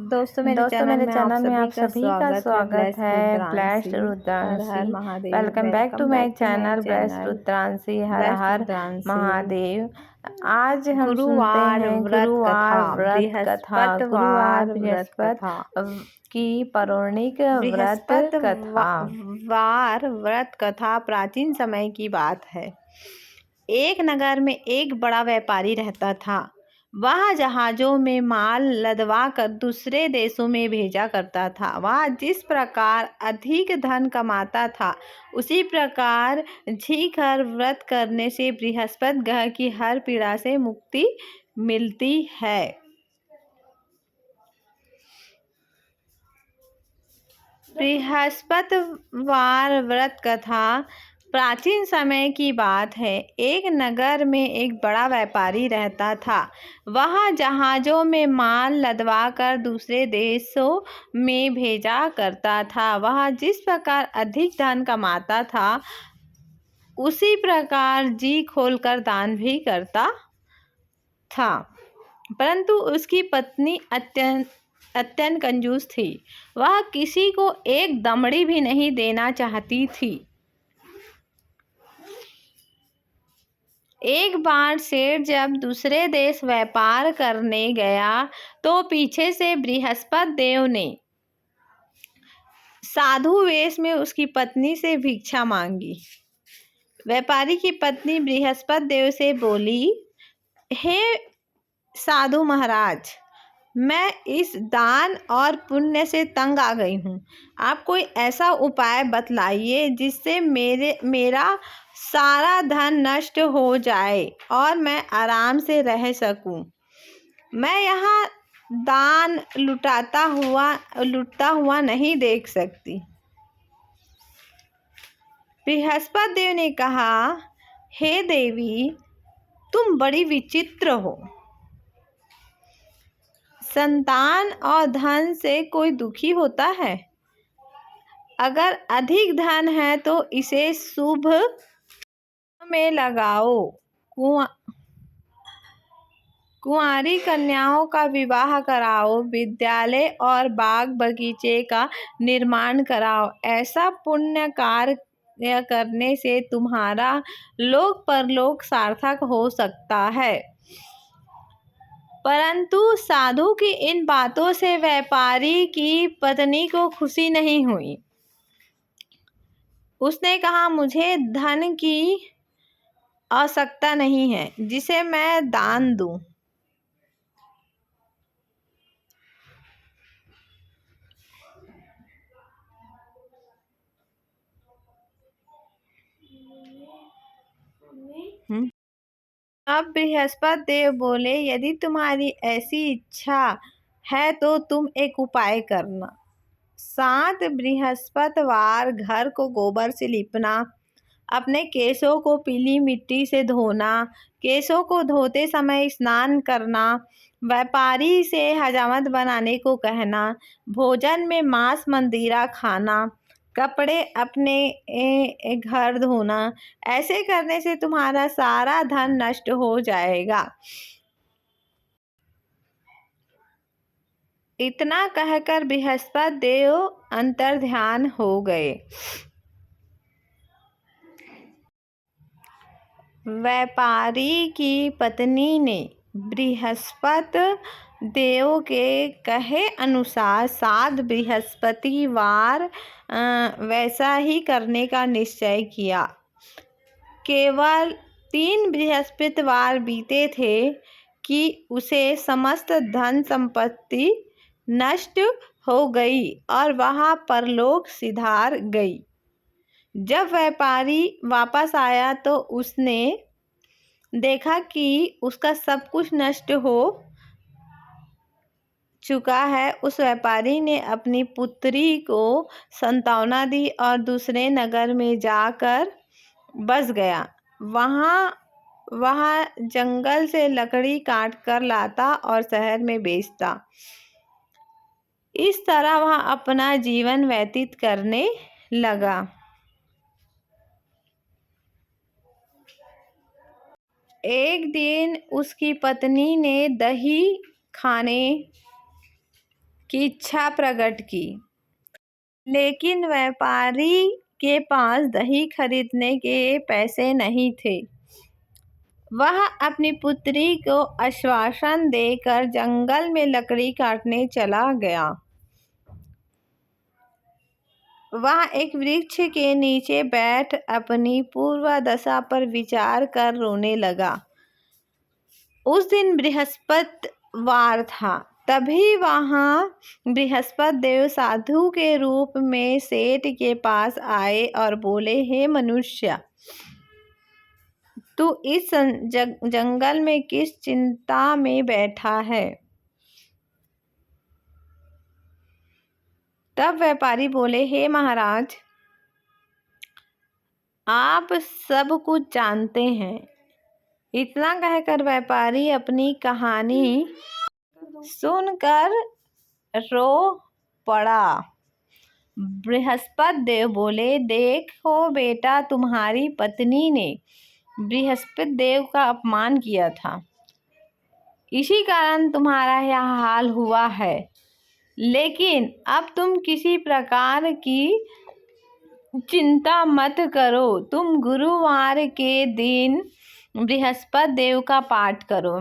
दोस्तों मेरे चैनल में आप सभी का स्वागत है। Blessed Rudranshi, welcome back to my channel blessed Rudranshi. हर हर महादेव। आज हम सुनते हैं गुरुवार व्रत कथा। गुरुवार बृहस्पति की पौराणिक व्रत कथा। वार व्रत कथा प्राचीन समय की बात है। एक नगर में एक बड़ा व्यापारी रहता था। वह जहाजों में माल लदवा कर दूसरे देशों में भेजा करता था। वह जिस प्रकार अधिक धन कमाता था, उसी प्रकार झीकर व्रत करने से बृहस्पति ग्रह की हर पीड़ा से मुक्ति मिलती है। बृहस्पतिवार व्रत कथा प्राचीन समय की बात है। एक नगर में एक बड़ा व्यापारी रहता था। वह जहाजों में माल लदवा कर दूसरे देशों में भेजा करता था। वह जिस प्रकार अधिक धन कमाता था, उसी प्रकार जी खोलकर दान भी करता था। परंतु उसकी पत्नी अत्यंत कंजूस थी। वह किसी को एक दमड़ी भी नहीं देना चाहती थी। एक बार सेठ जब दूसरे देश व्यापार करने गया तो पीछे से बृहस्पति देव ने साधु वेश में उसकी पत्नी से भिक्षा मांगी। व्यापारी की पत्नी बृहस्पति देव से बोली, हे साधु महाराज, मैं इस दान और पुण्य से तंग आ गई हूँ। आप कोई ऐसा उपाय बतलाइए जिससे मेरा सारा धन नष्ट हो जाए और मैं आराम से रह सकूं। मैं यहाँ दान लुटता हुआ नहीं देख सकती। बृहस्पति देव ने कहा, हे देवी, तुम बड़ी विचित्र हो। संतान और धन से कोई दुखी होता है? अगर अधिक धन है तो इसे शुभ में लगाओ। कुंवारी कन्याओं का विवाह कराओ। विद्यालय और बाग बगीचे का निर्माण कराओ। ऐसा पुण्य कार्य करने से तुम्हारा लोक परलोक सार्थक हो सकता है। परंतु साधु की इन बातों से व्यापारी की पत्नी को खुशी नहीं हुई। उसने कहा, मुझे धन की आवश्यकता नहीं है जिसे मैं दान दूं। अब बृहस्पति देव बोले, यदि तुम्हारी ऐसी इच्छा है तो तुम एक उपाय करना। 7 बृहस्पतिवार घर को गोबर से लीपना, अपने केशों को पीली मिट्टी से धोना, केशों को धोते समय स्नान करना, व्यापारी से हजामत बनाने को कहना, भोजन में मांस मंदिरा खाना, कपड़े अपने घर धोना। ऐसे करने से तुम्हारा सारा धन नष्ट हो जाएगा। इतना कहकर बृहस्पति देव अंतर्ध्यान हो गए। व्यापारी की पत्नी ने बृहस्पति देव के कहे अनुसार 7 बृहस्पतिवार वैसा ही करने का निश्चय किया। केवल 3 बृहस्पतिवार बीते थे कि उसे समस्त धन संपत्ति नष्ट हो गई और वह परलोक सिधार गई। जब व्यापारी वापस आया तो उसने देखा कि उसका सब कुछ नष्ट हो चुका है। उस व्यापारी ने अपनी पुत्री को सांत्वना दी और दूसरे नगर में जाकर बस गया। वहाँ जंगल से लकड़ी काट कर लाता और शहर में बेचता। इस तरह वह अपना जीवन व्यतीत करने लगा। एक दिन उसकी पत्नी ने दही खाने की इच्छा प्रकट की, लेकिन व्यापारी के पास दही खरीदने के पैसे नहीं थे। वह अपनी पुत्री को आश्वासन देकर जंगल में लकड़ी काटने चला गया। वह एक वृक्ष के नीचे बैठ अपनी पूर्वादशा पर विचार कर रोने लगा। उस दिन बृहस्पतिवार था। तभी वहां बृहस्पति देव साधु के रूप में सेठ के पास आए और बोले, हे मनुष्य, तू इस जंगल में किस चिंता में बैठा है? तब व्यापारी बोले, हे महाराज, आप सब कुछ जानते हैं। इतना कहकर व्यापारी अपनी कहानी सुनकर रो पड़ा। बृहस्पति देव बोले, देखो बेटा, तुम्हारी पत्नी ने बृहस्पति देव का अपमान किया था, इसी कारण तुम्हारा यह हाल हुआ है। लेकिन अब तुम किसी प्रकार की चिंता मत करो। तुम गुरुवार के दिन बृहस्पति देव का पाठ करो।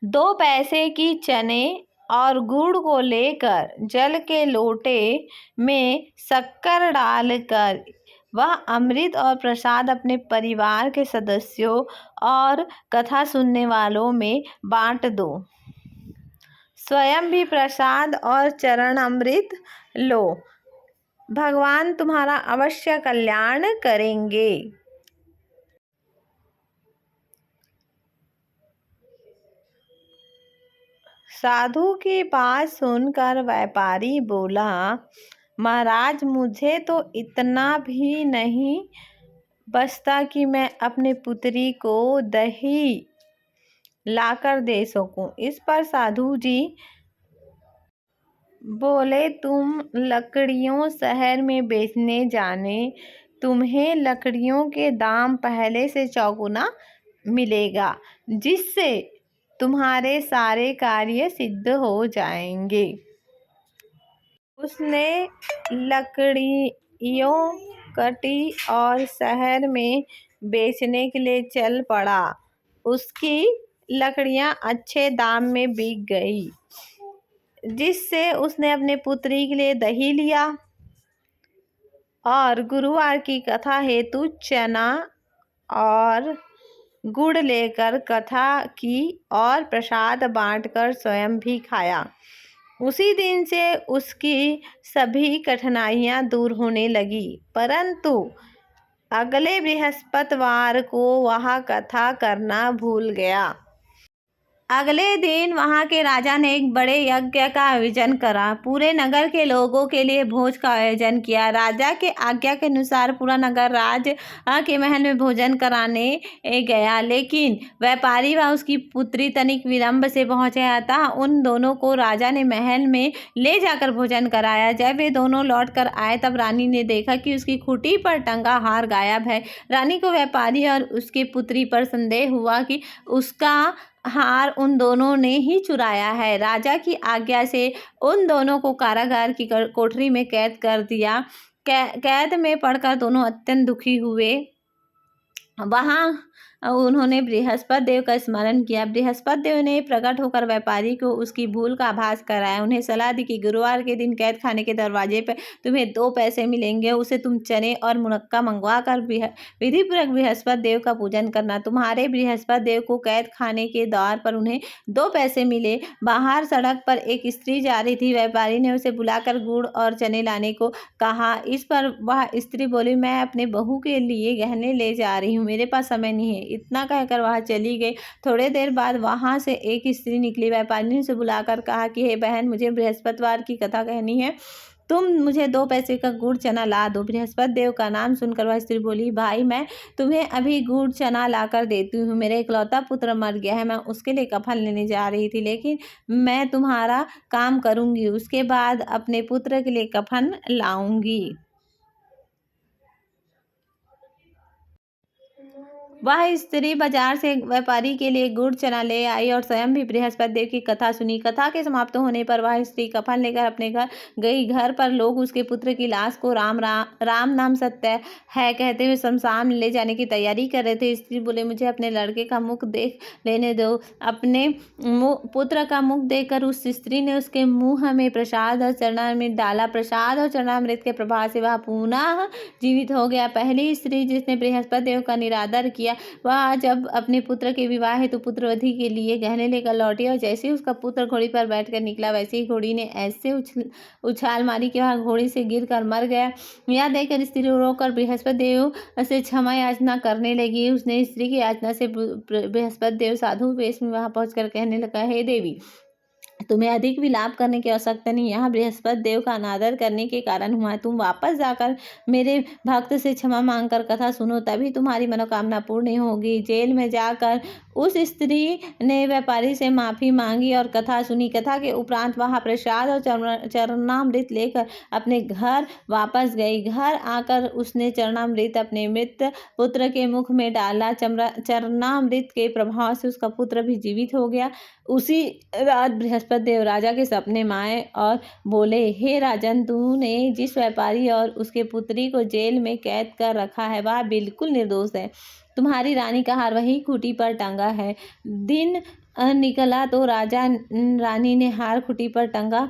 2 पैसे की चने और गुड़ को लेकर जल के लोटे में शक्कर डालकर वह अमृत और प्रसाद अपने परिवार के सदस्यों और कथा सुनने वालों में बांट दो। स्वयं भी प्रसाद और चरण अमृत लो। भगवान तुम्हारा अवश्य कल्याण करेंगे। साधु की बात सुनकर व्यापारी बोला, महाराज, मुझे तो इतना भी नहीं बचता कि मैं अपने पुत्री को दही लाकर दे सकूं। इस पर साधु जी बोले, तुम लकड़ियों शहर में बेचने जाने, तुम्हें लकड़ियों के दाम पहले से चौगुना मिलेगा, जिससे तुम्हारे सारे कार्य सिद्ध हो जाएंगे। उसने लकड़ियों कटी और शहर में बेचने के लिए चल पड़ा। उसकी लकड़ियां अच्छे दाम में बिक गई, जिससे उसने अपने पुत्री के लिए दही लिया और गुरुवार की कथा हेतु चना और गुड़ लेकर कथा की और प्रसाद बांटकर स्वयं भी खाया। उसी दिन से उसकी सभी कठिनाइयां दूर होने लगी। परंतु अगले बृहस्पतिवार को वह कथा करना भूल गया। अगले दिन वहां के राजा ने एक बड़े यज्ञ का आयोजन करा। पूरे नगर के लोगों के लिए भोज का आयोजन किया। राजा के आज्ञा के अनुसार पूरा नगर राज के महल में भोजन कराने गया, लेकिन व्यापारी व उसकी पुत्री तनिक विलंब से पहुंचे। अतः उन दोनों को राजा ने महल में ले जाकर भोजन कराया। जब वे दोनों लौट कर आए तब रानी ने देखा कि उसकी खूंटी पर टंगा हार गायब है। रानी को व्यापारी और उसकी पुत्री पर संदेह हुआ कि उसका हार उन दोनों ने ही चुराया है। राजा की आज्ञा से उन दोनों को कारागार की कोठरी में कैद कर दिया। कैद में पड़कर दोनों अत्यंत दुखी हुए। वहां उन्होंने बृहस्पति देव का स्मरण किया। बृहस्पति देव ने प्रकट होकर व्यापारी को उसकी भूल का आभास कराया। उन्हें सलाह दी कि गुरुवार के दिन कैद खाने के दरवाजे पर तुम्हें 2 पैसे मिलेंगे, उसे तुम चने और मुनक्का मंगवा कर विधिपूर्वक बृहस्पति देव का पूजन करना। तुम्हारे बृहस्पति देव को कैद खाने के द्वार पर उन्हें 2 पैसे मिले। बाहर सड़क पर एक स्त्री जा रही थी। व्यापारी ने उसे बुलाकर गुड़ और चने लाने को कहा। इस पर वह स्त्री बोली, मैं अपने बहू के लिए गहने ले जा रही हूँ, मेरे पास समय नहीं है। इतना कहकर वह चली गई। थोड़ी देर बाद वहां से एक स्त्री निकली। व्यापारी ने उसे बुलाकर कहा कि हे बहन, मुझे बृहस्पतिवार की कथा कहनी है, तुम मुझे 2 पैसे का गुड़ चना ला दो। बृहस्पति देव का नाम सुनकर वह स्त्री बोली, भाई, मैं तुम्हें अभी गुड़ चना लाकर देती हूँ। मेरा इकलौता पुत्र मर गया है, मैं उसके लिए कफन लेने जा रही थी, लेकिन मैं तुम्हारा काम करूंगी, उसके बाद अपने पुत्र के लिए कफन लाऊंगी। वह स्त्री बाजार से व्यापारी के लिए गुड़ चना ले आई और स्वयं भी बृहस्पति देव की कथा सुनी। कथा के समाप्त होने पर वह स्त्री कफन लेकर अपने घर गई। घर पर लोग उसके पुत्र की लाश को राम नाम सत्य है कहते हुए शमशान ले जाने की तैयारी कर रहे थे। स्त्री बोले, मुझे अपने लड़के का मुख देख लेने दो। अपने पुत्र का मुख देखकर उस स्त्री ने उसके मुंह में प्रसाद और चरणामृत डाला। प्रसाद और चरणामृत के प्रभाव से वह पुनः जीवित हो गया। पहली स्त्री जिसने बृहस्पति देव का निरादर किया, वह जब अपने पुत्र के विवाह हेतु पुत्रवधि के लिए गहने लेकर लौटी और जैसे ही उसका पुत्र घोड़ी पर बैठकर निकला, वैसे ही घोड़ी ने ऐसे उछाल मारी कि वह घोड़ी से गिरकर मर गया। यह देखकर स्त्री रोकर बृहस्पति देव से क्षमा याचना करने लगी। उसने स्त्री की याचना से बृहस्पति देव साधु वेश में वहां पहुंचकर कहने लगा, हे देवी, तुम्हें अधिक विलाप करने की आवश्यकता नहीं। यहाँ बृहस्पति देव का अनादर करने के कारण हुआ। तुम वापस जाकर मेरे भक्त से क्षमा मांगकर कथा सुनो, तभी तुम्हारी मनोकामना पूर्ण होगी। जेल में जाकर उस स्त्री ने व्यापारी से माफी मांगी और कथा सुनी। कथा के उपरांत वह प्रसाद और चरणामृत लेकर अपने घर वापस गई। घर आकर उसने चरणामृत अपने मृत पुत्र के मुख में डाला। चरणामृत के प्रभाव से उसका पुत्र भी जीवित हो गया। उसी रात बृहस्पति देव राजा के सपने में आए और बोले, हे राजन, तूने जिस व्यापारी और उसके पुत्री को जेल में कैद कर रखा है, वह बिल्कुल निर्दोष है। तुम्हारी रानी का हार वही खूंटी पर टंगा है। दिन निकला तो राजा रानी ने हार खूंटी पर टंगा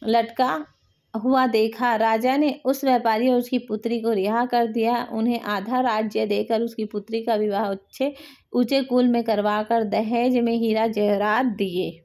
लटका हुआ देखा। राजा ने उस व्यापारी और उसकी पुत्री को रिहा कर दिया। उन्हें आधा राज्य देकर उसकी पुत्री का विवाह ऊंचे कुल में करवाकर दहेज में हीरा जवाहरात दिए।